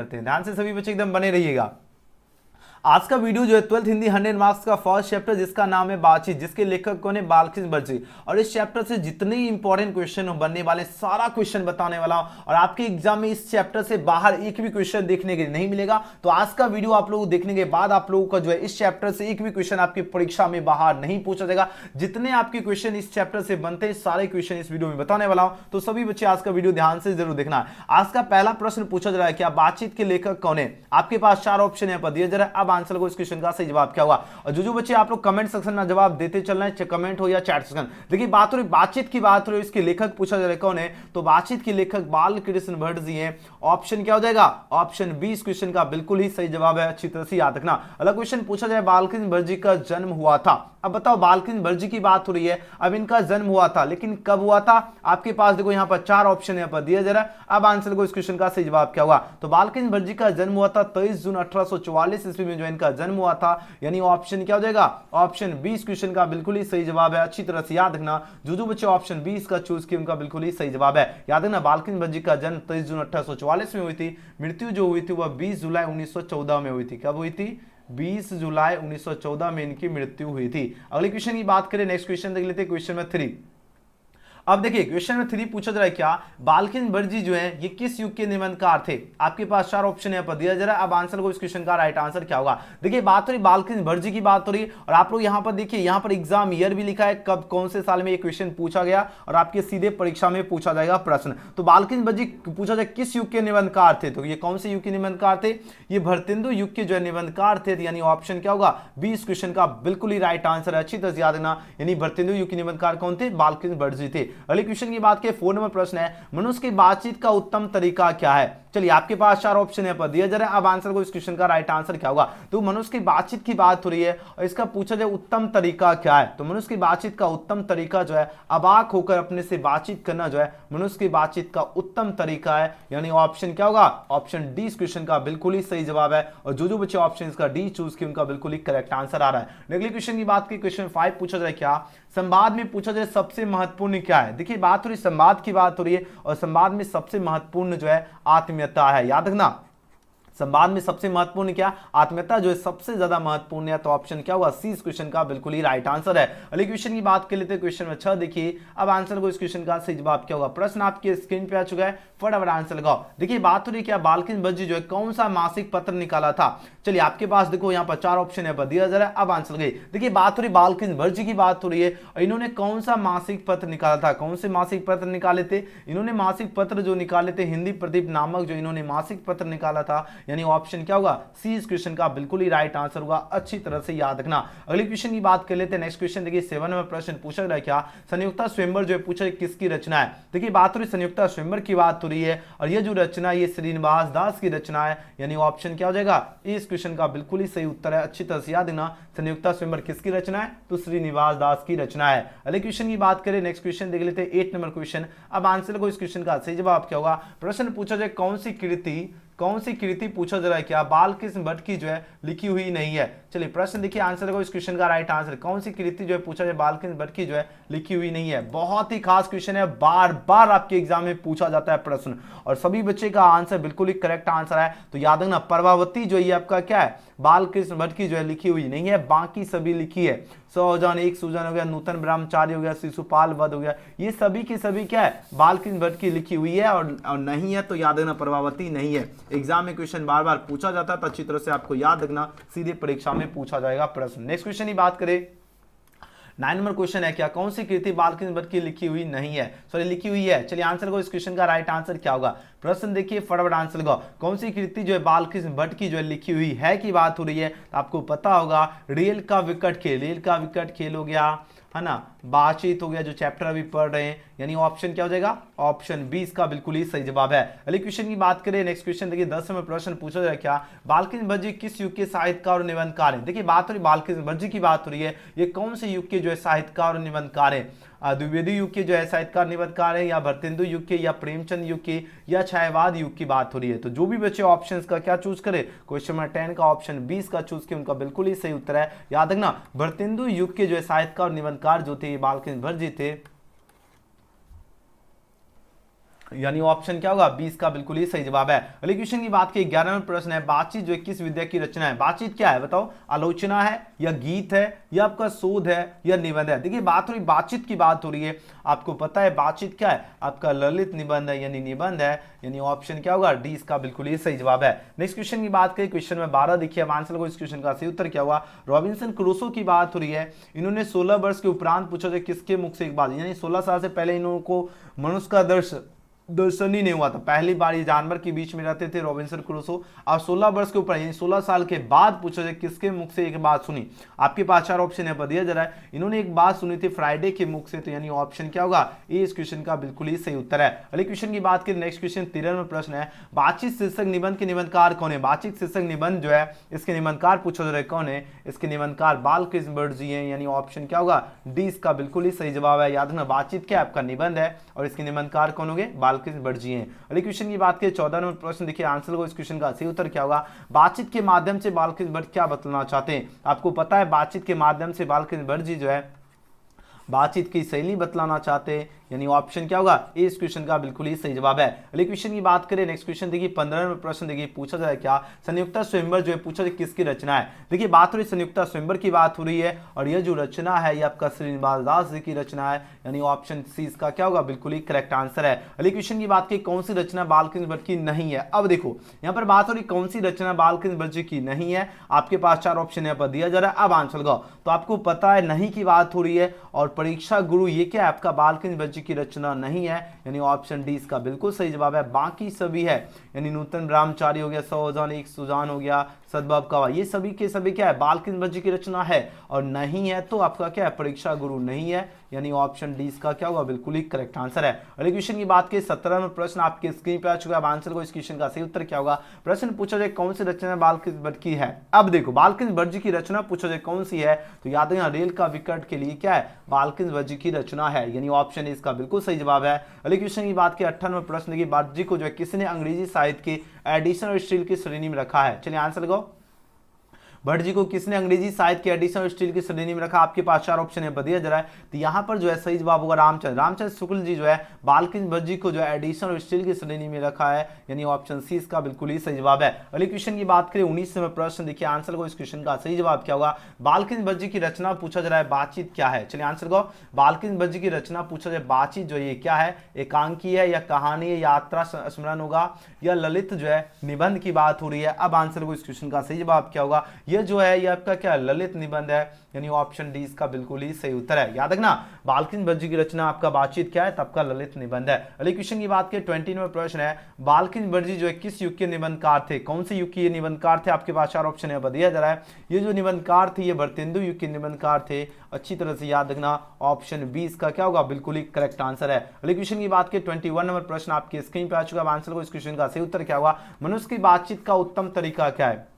करते हैं। ध्यान से सभी बच्चे एकदम बने रहिएगा। आज का वीडियो जो है 12th हिंदी 100 मार्क्स का फर्स्ट चैप्टर जिसका नाम है बातचीत, जिसके लेखक कौन है, बालकृष्ण बर्जी। और इस चैप्टर से जितने इंपॉर्टेंट क्वेश्चन बनने वाले सारा क्वेश्चन बताने वाला हूं, और आपके एग्जाम में इस चैप्टर से बाहर एक भी क्वेश्चन देखने के लिए नहीं मिलेगा। तो आज का वीडियो आप लोग देखने के बाद आप लोगों का जो है इस चैप्टर से एक भी क्वेश्चन आपकी परीक्षा में बाहर नहीं पूछा जाएगा। जितने आपके क्वेश्चन इस चैप्टर से बनते हैं सारे क्वेश्चन इस वीडियो में बताने वाला हूं, तो सभी बच्चे आज का वीडियो ध्यान से जरूर देखना है। आज का पहला प्रश्न पूछा जा रहा है, क्या बातचीत के लेखक कौन है। आपके पास 4 ऑप्शन यहाँ पर दिए जा रहा है। अब आंसर को इस क्वेश्चन का सही जवाब क्या होगा। और जो बच्चे आप लोग कमेंट सेक्शन में जवाब देते चलना है, कमेंट हो या चैट सेक्शन। देखिए बात हो रही बातचीत की, बात हो रही इसके लेखक पूछा जा रहा है कौन है, तो बातचीत के लेखक बालकृष्ण भट्ट जी हैं। ऑप्शन क्या हो जाएगा, ऑप्शन बी इस क्वेश्चन का बिल्कुल ही सही जवाब है। अच्छी तरह से याद रखना। अगला क्वेश्चन पूछा जाए, बालकृष्ण भट्ट जी का जन्म हुआ था। अब बताओ बालकृष्ण भट्ट जी की बात हो रही है, अब इनका जन्म हुआ था, लेकिन कब हुआ था। आपके पास देखो यहाँ पर 4 ऑप्शन यहाँ पर दिया जा रहा है। अब आंसर को इस क्वेश्चन का सही जवाब क्या होगा, तो बालकृष्ण भट्ट जी का जन्म हुआ था 23 जून 1844 ईस्वी में जो इनका जन्म हुआ था। यानी ऑप्शन क्या हो जाएगा, ऑप्शन बी इस क्वेश्चन का बिल्कुल ही सही जवाब है। अच्छी तरह से याद रखना, जो बच्चे ऑप्शन बी इसका चूज किए उनका बिल्कुल ही सही जवाब है। याद रखना बालकृष्ण भट्ट जी का जन्म 23 जून 1844 में हुई थी। मृत्यु जो हुई थी वह 20 जुलाई 1914 में हुई थी। कब हुई थी, 20 जुलाई 1914 में इनकी मृत्यु हुई थी। अगले क्वेश्चन की बात करें, नेक्स्ट क्वेश्चन देख लेते हैं, क्वेश्चन में 3। अब देखिए क्वेश्चन में 3 पूछा जा रहा है, क्या बालकृष्ण भट्ट जी जो है ये किस युग के निबंधकार थे। आपके पास 4 ऑप्शन यहाँ पर दिया जा रहा है। अब आंसर को इस क्वेश्चन का राइट आंसर क्या होगा। देखिए बात हो रही बालकृष्ण भट्ट जी की बात हो रही है, और आप लोग यहाँ पर देखिए, यहाँ पर एग्जाम ईयर भी लिखा है, कब कौन से साल में ये क्वेश्चन पूछा गया, और आपके सीधे परीक्षा में पूछा जाएगा प्रश्न। तो बालकृष्ण भट्ट जी पूछा जाए किस युग के निबंधकार थे, तो ये कौन से युग के निबंधकार थे, ये भरतेंदु युग के जो है निबंधकार थे। यानी ऑप्शन क्या होगा, बी इस क्वेश्चन का बिल्कुल ही राइट आंसर है। अच्छी तरह से याद रखना, यानी भरतेंदु युग के निबंधकार कौन थे, बालकृष्ण भट्ट जी थे। अगले क्वेश्चन की बात के 4 नंबर प्रश्न है, मनुष्य की बातचीत का उत्तम तरीका क्या है। चलिए आपके पास 4 ऑप्शन यहाँ पर दिया जा रहा है। अब आंसर को इस क्वेश्चन का राइट आंसर क्या होगा, तो मनुष्य की बातचीत की बात हो रही है, और इसका पूछा जाए उत्तम तरीका क्या है, तो मनुष्य की बातचीत का उत्तम तरीका जो है अबाक होकर अपने से बातचीत करना जो है मनुष्य की बातचीत का उत्तम तरीका है। यानी ऑप्शन क्या होगा, ऑप्शन डी इस क्वेश्चन का बिल्कुल ही सही जवाब है। और जो बच्चे ऑप्शन इसका डी चूज किए उनका बिल्कुल ही करेक्ट आंसर आ रहा है। अगले क्वेश्चन की बात की, क्वेश्चन 5 पूछा जाए, क्या संवाद में पूछा जाए सबसे महत्वपूर्ण क्या है। देखिए बात हो रही संवाद की बात हो रही है, और संवाद में सबसे महत्वपूर्ण जो है आत्मीयता है। याद रखना संवाद में सबसे महत्वपूर्ण क्या, आत्मीयता जो है सबसे ज्यादा महत्वपूर्ण है। तो ऑप्शन क्या होगा, सी इस क्वेश्चन का बिल्कुल ही राइट आंसर है। अगले क्वेश्चन की बात कर लेते हैं, क्वेश्चन में 6 देखिए। अब आंसर को इस क्वेश्चन का सही जवाब क्या होगा। प्रश्न आपके स्क्रीन पे आ चुका है, फटाफट आंसर लगाओ। देखिए बात हो रही है, क्या बालकृष्ण भट्ट जी जो है कौन सा मासिक पत्र निकाला था। चलिए आपके पास देखो यहाँ पर 4 ऑप्शन यहाँ पर दिया जा रहा है। अब आंसर लगाइए। देखिए बात हो रही बालकृष्ण भट्ट जी की बात हो रही है, और इन्होंने कौन सा मासिक पत्र निकाला था। कौन से मासिक पत्र निकाले थे, इन्होंने मासिक पत्र जो निकाले थे हिंदी प्रदीप नामक जो इन्होंने मासिक पत्र निकाला था। यानी ऑप्शन क्या होगा, सी इस क्वेश्चन का बिल्कुल ही राइट आंसर होगा। अच्छी तरह से याद रखना। अगले क्वेश्चन की बात कर लेते हैं, नेक्स्ट क्वेश्चन देखिए 7 नंबर प्रश्न पूछा गया, क्या संयुक्ता स्वयंवर जो है पूछा किसकी रचना है। देखिए बात हो रही संयुक्ता स्वयंवर की बात हो रही है, और ये जो रचना ये श्रीनिवास दास की रचना है। यानी ऑप्शन क्या हो जाएगा, इस क्वेश्चन का बिल्कुल ही सही उत्तर है। अच्छी तरह से याद रखना, संयुक्ता स्वयंवर किसकी रचना है, तो श्रीनिवास दास की रचना है। अगले क्वेश्चन की बात करें, नेक्स्ट क्वेश्चन देख लेते हैं 8 नंबर क्वेश्चन। अब आंसर को इस क्वेश्चन का सही जवाब क्या होगा। प्रश्न पूछा जाए कौन सी कृति पूछा जा रहा है, क्या बालकृष्ण भट्ट की जो है लिखी हुई नहीं है। चलिए प्रश्न देखिए, आंसर को इस क्वेश्चन का राइट आंसर कौन सी कृति जो है पूछा जाए बालकृष्ण भट्ट की जो है लिखी हुई नहीं है। बहुत ही खास क्वेश्चन है, बार बार आपके एग्जाम में पूछा जाता है प्रश्न, और सभी बच्चे का आंसर बिल्कुल ही करेक्ट आंसर है। तो याद रखना प्रभावती जो ये आपका क्या है, बालकृष्ण भट्ट की जो है लिखी हुई नहीं है, बाकी सभी लिखी है। सौजन, एक सूजन हो गया, नूतन ब्रह्मचारी हो गया, शिशुपाल वध हो गया, ये सभी की सभी क्या है बालकृष्ण भट्ट की लिखी हुई है, और नहीं है तो याद रखना प्रभावती नहीं है। एग्जाम में क्वेश्चन बार बार पूछा जाता है, तो अच्छी तरह से आपको याद रखना, सीधे परीक्षा में पूछा जाएगा प्रश्न। नेक्स्ट क्वेश्चन की बात करें, 9 नंबर क्वेश्चन है, क्या कौन सी कृति बालकृष्ण भट्ट की लिखी हुई नहीं है, सॉरी लिखी हुई है। चलिए आंसर को इस क्वेश्चन का राइट आंसर क्या होगा। प्रश्न देखिए फटाफट आंसर लगाओ, कौन सी कृति जो है बालकृष्ण भट्ट की जो है लिखी हुई है की बात हो रही है। तो आपको पता होगा रेल का विकट खेल हो गया, है ना, बातचीत हो गया जो चैप्टर अभी पढ़ रहे हैं। यानी ऑप्शन क्या हो जाएगा, ऑप्शन बी इसका बिल्कुल ही सही जवाब है। अगले क्वेश्चन की बात करें, नेक्स्ट क्वेश्चन देखिए 10 नंबर प्रश्न पूछा जाए, क्या बालकृष्ण भट्ट जी किस युग के साहित्यकार और निबंधकार हैं। देखिए बात हो रही बालकृष्ण भट्ट जी की बात हो रही है, ये कौन से युग के जो है साहित्यकार और निबंधकार हैं। द्विवेदी युग के जो है साहित्यकार निबंधकार है, या भरतेंदु युग के, या प्रेमचंद युग के, या छायावाद युग की बात हो रही है। तो जो भी बच्चे ऑप्शंस का क्या चूज करे, क्वेश्चन नंबर 10 का ऑप्शन 20 का चूज किया, उनका बिल्कुल ही सही उत्तर है। याद रखना भरतेंदु युग के जो है साहित्यकार और निबंधकार जो थे बालकृष्ण भट्ट जी थे। यानी ऑप्शन क्या होगा 20 का बिल्कुल ही सही जवाब है। अगले क्वेश्चन की बात की 11वां प्रश्न है, बातचीत जो 21 विद्या की रचना है। बातचीत क्या है बताओ, आलोचना है या गीत है या आपका शोध है या निबंध है। देखिए बात हो रही बातचीत की बात हो रही है, आपको पता है बातचीत क्या है, आपका ललित निबंध है यानी निबंध है, यानी ऑप्शन क्या होगा डी इसका बिल्कुल ही सही जवाब है। नेक्स्ट क्वेश्चन की बात करें, क्वेश्चन में 12 देखिए, अब आंसर को इस क्वेश्चन का सही उत्तर क्या हुआ, रॉबिन्सन क्रूसो की बात हो रही है। इन्होंने 16 वर्ष के उपरांत पूछा जाए किसके मुख से एक बात, यानी 16 साल से पहले इन्हों को मनुष्य का दर्शन ही नहीं हुआ था, पहली बार ये जानवर के बीच में रहते थे रॉबिन्सन क्रूसो। और 16 वर्ष के ऊपर यानी 16 साल के बाद पूछा जाए किसके मुख से एक बात सुनी, आपके पास 4 ऑप्शन यहाँ पर दिया जा रहा है। इन्होंने एक बात सुनी थी फ्राइडे के मुख से, तो यानी ऑप्शन क्या होगा ये इस क्वेश्चन का बिल्कुल ही सही उत्तर है। अगले क्वेश्चन की बात करें, नेक्स्ट क्वेश्चन 13वां प्रश्न है, बातचीत शीर्षक निबंध के निबंधकार कौन है। बातचीत शीर्षक निबंध जो है इसके निबंधकार पूछा जा रहा है कौन है, इसके निबंधकार बालकृष्ण बर्जी हैं, यानी ऑप्शन क्या होगा डी इसका बिल्कुल ही सही जवाब है। याद रखना बातचीत क्या आपका निबंध है और इसके निबंधकार कौन होंगे बालकृष्ण बर्जी हैं। अगले क्वेश्चन की बात करें 14 नंबर प्रश्न, देखिए आंसर को इस क्वेश्चन का सही उत्तर क्या होगा, बातचीत के माध्यम से बालकृष्ण भट्ट क्या बतलाना चाहते हैं। आपको पता है बातचीत के माध्यम से बालकृष्ण भट्ट जी जो है बातचीत की शैली बतलाना चाहते हैं, यानी ऑप्शन क्या होगा इस क्वेश्चन का बिल्कुल ही सही जवाब है। अगले क्वेश्चन की बात करें, नेक्स्ट क्वेश्चन देखिए 15वां प्रश्न देखिए पूछा जाए क्या, संयुक्ता स्वयंवर जो है पूछा जाए किसकी रचना है। देखिए बात हो रही संयुक्ता स्वयंवर की बात हो रही है और यह जो रचना है ये आपका श्रीनिवास दास जी की रचना है, यानी ऑप्शन सी इसका क्या होगा बिल्कुल ही करेक्ट आंसर है। अगले क्वेश्चन की बात की कौन सी रचना बालकृष्ण भट्ट की नहीं है। अब देखो यहाँ पर बात हो रही कौन सी रचना बालकृष्ण भट्ट जी की नहीं है, आपके पास 4 ऑप्शन यहाँ पर दिया जा रहा है। अब आंसर लगाओ, तो आपको पता है नहीं की बात हो रही है और परीक्षा गुरु ये क्या है आपका बालकृष्ण भट्ट जी की रचना नहीं है, यानी ऑप्शन डी इसका बिल्कुल सही जवाब है। बाकी सभी है, यानी नूतन ब्रह्मचारी हो गया, सौजान एक सुजान हो गया, सद्भाव का ये सभी के सभी क्या है बालकृष्ण भट्ट जी की रचना है और नहीं है तो आपका क्या है परीक्षा गुरु नहीं है, यानी ऑप्शन डी इसका क्या होगा बिल्कुल ही करेक्ट आंसर है। अगले क्वेश्चन की बात करें 17वां प्रश्न आपके स्क्रीन पे आ चुका है, अब आंसर को इस क्वेश्चन का सही उत्तर क्या होगा। प्रश्न पूछा जाए कौन सी रचना बालकृष्ण भट्ट की है। अब देखो बालकृष्ण भट्ट जी की रचना पूछा जाए कौन सी है, तो याद रखना रेल का विकट के लिए क्या है बालकृष्ण भट्ट जी की रचना है, यानी ऑप्शन इसका बिल्कुल सही जवाब है। अगले क्वेश्चन की बात करें 58वां प्रश्न देखिए, भट्ट जी को जो है किसने अंग्रेजी साहित्य की एडिशन और स्टील की श्रेणी में रखा है। चलिए आंसर लगाओ, भट्ट जी को किसने अंग्रेजी साहित्य के एडिशन और स्टील की श्रेणी में रखा, आपके पास 4 ऑप्शन है दिया जा रहा है। तो यहाँ पर जो है सही जवाब होगा रामचंद्र शुक्ल जी जो है बालकृष्ण भट्ट जी को जो है एडिशन और स्टील की श्रेणी में रखा है, यानी ऑप्शन सी इसका बिल्कुल ही सही जवाब है। अगले क्वेश्चन की बात करें 19वें प्रश्न देखिए आंसर को इस क्वेश्चन का सही जवाब क्या होगा, बालकृष्ण भट्ट जी की रचना पूछा जा रहा है बातचीत क्या है। चलिए आंसर को, बालकृष्ण भट्ट जी की रचना पूछा जाए बातचीत जो ये क्या है, एकांकी है या कहानी है, यात्रा स्मरण होगा या ललित जो है निबंध की बात हो रही है। अब आंसर को इस क्वेश्चन का सही जवाब क्या होगा, ये जो है ये आपका क्या ललित निबंध है, यानी ऑप्शन डी इसका बिल्कुल ही सही उत्तर है। याद रखना बालकृष्ण भट्ट जी की रचना आपका बातचीत क्या है, तब का ललित निबंध है। अगले क्वेश्चन की बात करें 20वां प्रश्न है, बालकृष्ण भट्ट जी जो है किस युग के निबंधकार थे, कौन से युग के निबंधकार थे, आपके पास 4 ऑप्शन है दिया जा रहा है। ये जो निबंधकार थे ये भरतेंदु युग के निबंधकार थे, अच्छी तरह से याद रखना ऑप्शन बी इसका क्या होगा बिल्कुल ही करेक्ट आंसर है। अगले क्वेश्चन की बात करें 21 नंबर प्रश्न आपके स्क्रीन पे आ चुका है, आंसर को इस क्वेश्चन का सही उत्तर क्या होगा, मनुष्य की बातचीत का उत्तम तरीका क्या है।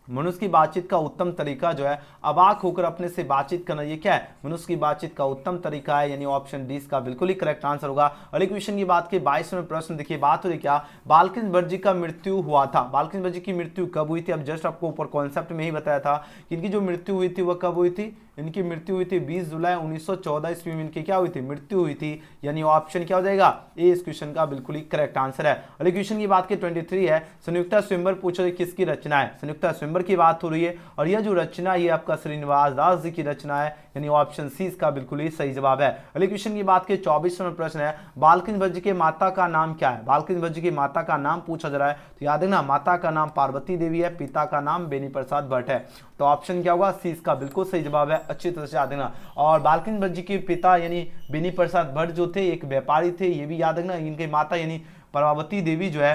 मनुष्य की बातचीत का उत्तम तरीका जो है अवाक होकर अपने से बातचीत करना, ये क्या है मनुष्य की बातचीत का उत्तम तरीका है, यानी ऑप्शन डी इसका बिल्कुल ही करेक्ट आंसर होगा। अगले क्वेश्चन की बात की 22वें प्रश्न देखिए, बात हो रही क्या बालकृष्ण भट्ट जी का मृत्यु हुआ था, बालकृष्ण भट्ट जी की मृत्यु कब हुई थी। अब जस्ट आपको ऊपर कॉन्सेप्ट में ही बताया था कि इनकी जो मृत्यु हुई थी वह कब हुई थी, इनकी मृत्यु हुई थी 20 जुलाई 1914 ईस्वी में इनकी क्या हुई थी मृत्यु हुई थी, यानी ऑप्शन क्या हो जाएगा ए इस क्वेश्चन का बिल्कुल ही करेक्ट आंसर है। अगले क्वेश्चन की बात की 23 है, संयुक्ता स्वयंवर पूछा किसकी रचना है, संयुक्ता स्वयंवर की बात हो रही है और यह जो रचना ये आपका श्रीनिवास दास जी की रचना है, यानी ऑप्शन सी इसका बिल्कुल ही सही जवाब है। अगले क्वेश्चन की बात की 24वां प्रश्न है, बालकृष्ण भट्ट जी के माता का नाम क्या है, बालकृष्ण भट्ट जी की माता का नाम पूछा जा रहा है। तो याद रखना माता का नाम पार्वती देवी है, पिता का नाम बेनी प्रसाद भट्ट है, तो ऑप्शन क्या होगा सी इसका बिल्कुल सही जवाब है, अच्छी तरह से याद रखना। और बालकृष्ण भट्ट जी के पिता यानी बेनी प्रसाद भट्ट जो थे एक व्यापारी थे, ये भी याद रखना। इनके माता यानी पार्वती देवी जो है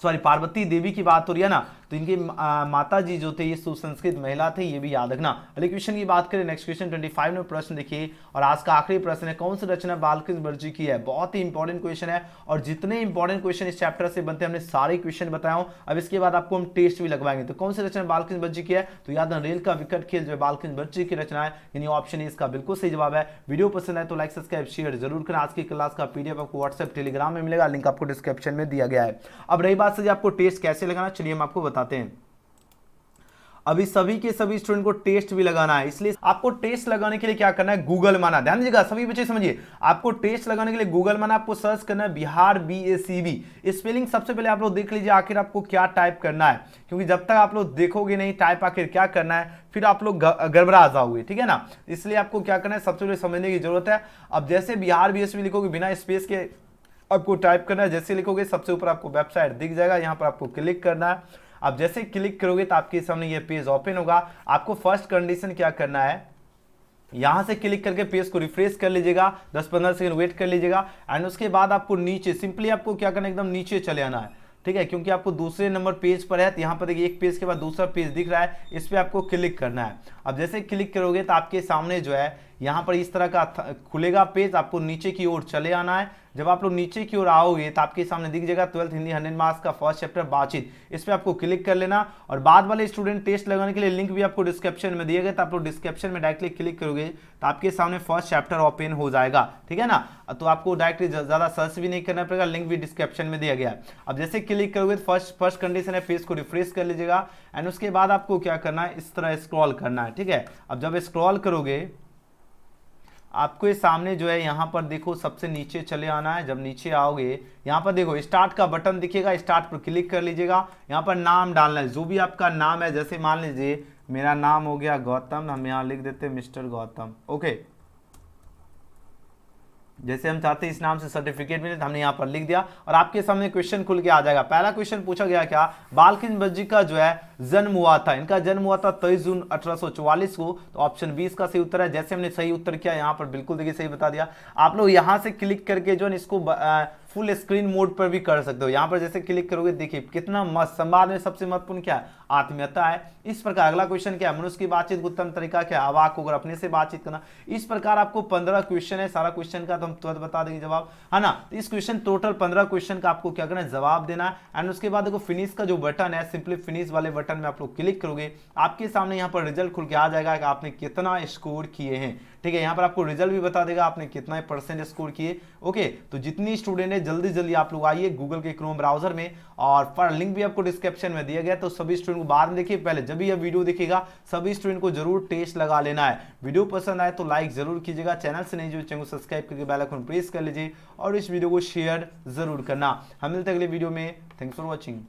पार्वती देवी की बात हो रही है ना, तो इनके माता जी जो थे ये सुसंस्कृत महिला थे, ये भी याद रखना। अगले क्वेश्चन की बात करें नेक्स्ट क्वेश्चन 25 में प्रश्न देखिए और आज का आखिरी प्रश्न है, कौन सी रचना बालकृष्ण भट्ट जी की है। बहुत ही इंपॉर्टेंट क्वेश्चन है और जितने इंपॉर्टेंट क्वेश्चन इस चैप्टर से बनते हैं हमने सारे क्वेश्चन बताया हूं। अब इसके बाद आपको हम टेस्ट भी लगवाएंगे। तो कौन सी रचना बालकृष्ण भट्ट जी की है, तो याद रखना रेल का विकट खेल जो है बालकृष्ण भट्ट जी की रचना है, यानी ऑप्शन ए इसका बिल्कुल सही जवाब है। वीडियो पसंद है तो लाइक सब्सक्राइब शेयर जरूर करें। आज की क्लास का पीडीएफ आपको व्हाट्सएप टेलीग्राम में मिलेगा, लिंक आपको डिस्क्रिप्शन में दिया गया है। अब रही बात से आपको टेस्ट कैसे लगाना, चलिए हम आपको बताते हैं। अभी सभी के सभी स्टूडेंट को टेस्ट भी लगाना है, इसलिए आपको टेस्ट लगाने के लिए क्या करना है, गूगल माना। ध्यान दीजिएगा सभी बच्चे समझिए, आपको टेस्ट लगाने के लिए गूगल माना, आपको सर्च करना है बिहार BACB। स्पेलिंग सबसे पहले आप लोग देख लीजिए आखिर आपको क्या टाइप करना है, क्योंकि जब तक आप लोग देखोगे नहीं टाइप आखिर क्या करना है फिर आप लोग गड़बड़ा जाओगे, ठीक है ना। इसलिए आपको क्या करना है, सबसे पहले समझने की जरूरत है। अब जैसे बिहार BACB लिखोगे बिना स्पेस के आपको टाइप करना है, जैसे लिखोगे सबसे ऊपर आपको वेबसाइट दिख जाएगा, यहाँ पर आपको क्लिक करना है। अब जैसे क्लिक करोगे तो आपके सामने ये पेज ओपन होगा। आपको फर्स्ट कंडीशन क्या करना है, यहां से क्लिक करके पेज को रिफ्रेश कर लीजिएगा, 10-15 सेकंड वेट कर लीजिएगा एंड उसके बाद आपको नीचे सिंपली आपको क्या करना है, एकदम नीचे चले आना है, ठीक है, क्योंकि आपको दूसरे नंबर पेज पर है। तो यहाँ पर देखिए एक पेज के बाद दूसरा पेज दिख रहा है, इस पर आपको क्लिक करना है। अब जैसे क्लिक करोगे तो आपके सामने जो है यहाँ पर इस तरह का खुलेगा पेज, आपको नीचे की ओर चले आना है। जब आप लोग नीचे की ओर आओगे तो आपके सामने दिख जाएगा 12th हिंदी 100 मार्क्स का फर्स्ट चैप्टर बातचीत, इस पर आपको क्लिक कर लेना। और बाद वाले स्टूडेंट टेस्ट लगाने के लिए लिंक भी आपको डिस्क्रिप्शन में दिया गया, तो आप लोग डिस्क्रिप्शन में डायरेक्टली क्लिक करोगे तो आपके सामने फर्स्ट चैप्टर ओपन हो जाएगा, ठीक है ना। तो आपको डायरेक्टली ज्यादा सर्च भी नहीं करना पड़ेगा, लिंक भी डिस्क्रिप्शन में दिया गया है। अब जैसे क्लिक करोगे तो फर्स्ट कंडीशन है पेज को रिफ्रेश कर लीजिएगा एंड उसके बाद आपको क्या करना है, इस तरह स्क्रॉल करना है, ठीक है। अब जब स्क्रॉल करोगे आपको ये सामने जो है यहाँ पर देखो सबसे नीचे चले आना है। जब नीचे आओगे यहाँ पर देखो स्टार्ट का बटन दिखेगा, स्टार्ट पर क्लिक कर लीजिएगा। यहाँ पर नाम डालना है, जो भी आपका नाम है, जैसे मान लीजिए मेरा नाम हो गया गौतम, हम यहाँ लिख देते हैं मिस्टर गौतम, ओके। जैसे हम चाहते हैं इस नाम से सर्टिफिकेट मिले तो हमने यहाँ पर लिख दिया और आपके सामने क्वेश्चन खुल के आ जाएगा। पहला क्वेश्चन पूछा गया क्या, बालकृष्ण भट्ट जी का जो है जन्म हुआ था, इनका जन्म हुआ था 23 जून 1844 को। तो ऑप्शन 20 का सही उत्तर है। जैसे हमने सही उत्तर किया यहाँ पर बिल्कुल देखिए सही बता दिया। आप लोग यहाँ से क्लिक करके जो है इसको फुल स्क्रीन मोड पर भी कर सकते हो। यहाँ पर जैसे क्लिक करोगे देखिए कितना मस्त। संवाद में सबसे महत्वपूर्ण क्या है, आत्मीयता है। इस प्रकार अगला क्वेश्चन क्या है, मनुष्य की बातचीत का उत्तम तरीका क्या है, अवाक होकर अपने से बातचीत करना। इस प्रकार आपको 15 क्वेश्चन है, सारा क्वेश्चन का तो हम तुरंत बता देंगे जवाब, है ना। तो इस क्वेश्चन टोटल 15 क्वेश्चन का आपको क्या करना है, जवाब देना है। एंड उसके बाद देखो फिनिश का जो बटन है, सिंपली फिनिश वाले बटन में आप लोग क्लिक करोगे, आपके सामने यहाँ पर रिजल्ट खुल के आ जाएगा कि आपने कितना स्कोर किए हैं, ठीक है। यहाँ पर आपको रिजल्ट भी बता देगा आपने कितना % स्कोर किए, ओके। तो जितनी स्टूडेंट है जल्दी जल्दी आप लोग आइए गूगल के क्रोम ब्राउजर में, और पर लिंक भी आपको डिस्क्रिप्शन में दिया गया। तो सभी स्टूडेंट को बाद में देखिए, पहले जब भी यह वीडियो देखेगा सभी स्टूडेंट को जरूर टेस्ट लगा लेना है। वीडियो पसंद आए तो लाइक जरूर कीजिएगा, चैनल से नहीं जो चैनल को सब्सक्राइब करके बेल आइकन प्रेस कर लीजिए और इस वीडियो को शेयर जरूर करना। हम मिलते हैं अगले वीडियो में। Thanks for watching.